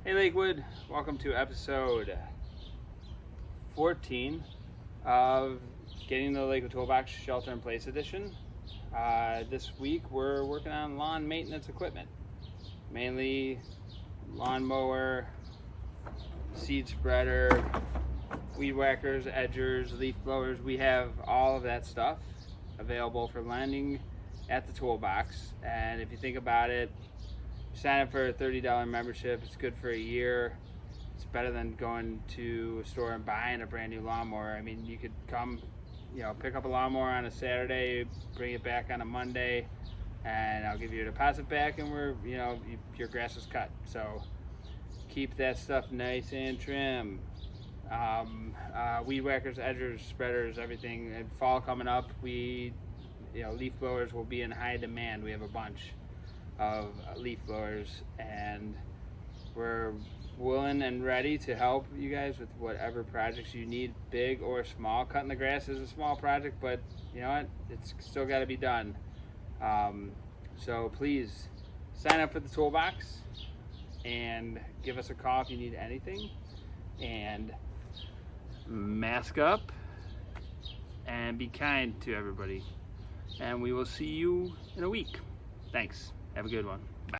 Hey Lakewood, welcome to episode 14 of Getting the Lakewood Tool Box Shelter in Place Edition. This week we're working on lawn maintenance equipment, mainly lawnmower, seed spreader, weed whackers, edgers, leaf blowers. We have all of that stuff available for lending at the toolbox. And if you think about it, sign up for a $30 membership. It's good for a year. It's better than going to a store and buying a brand new lawnmower. I mean, you could come, pick up a lawnmower on a Saturday, bring it back on a Monday, and I'll give you a deposit back, and your grass is cut. So keep that stuff nice and trim. Weed whackers, edgers, spreaders, everything. And fall coming up, leaf blowers will be in high demand. We have a bunch of leaf blowers, and we're willing and ready to help you guys with whatever projects you need, big or small. Cutting the grass is a small project, but you know what, it's still got to be done. So please sign up for the toolbox and give us a call if you need anything, and mask up and be kind to everybody, and we will see you in a week. Thanks. Have a good one.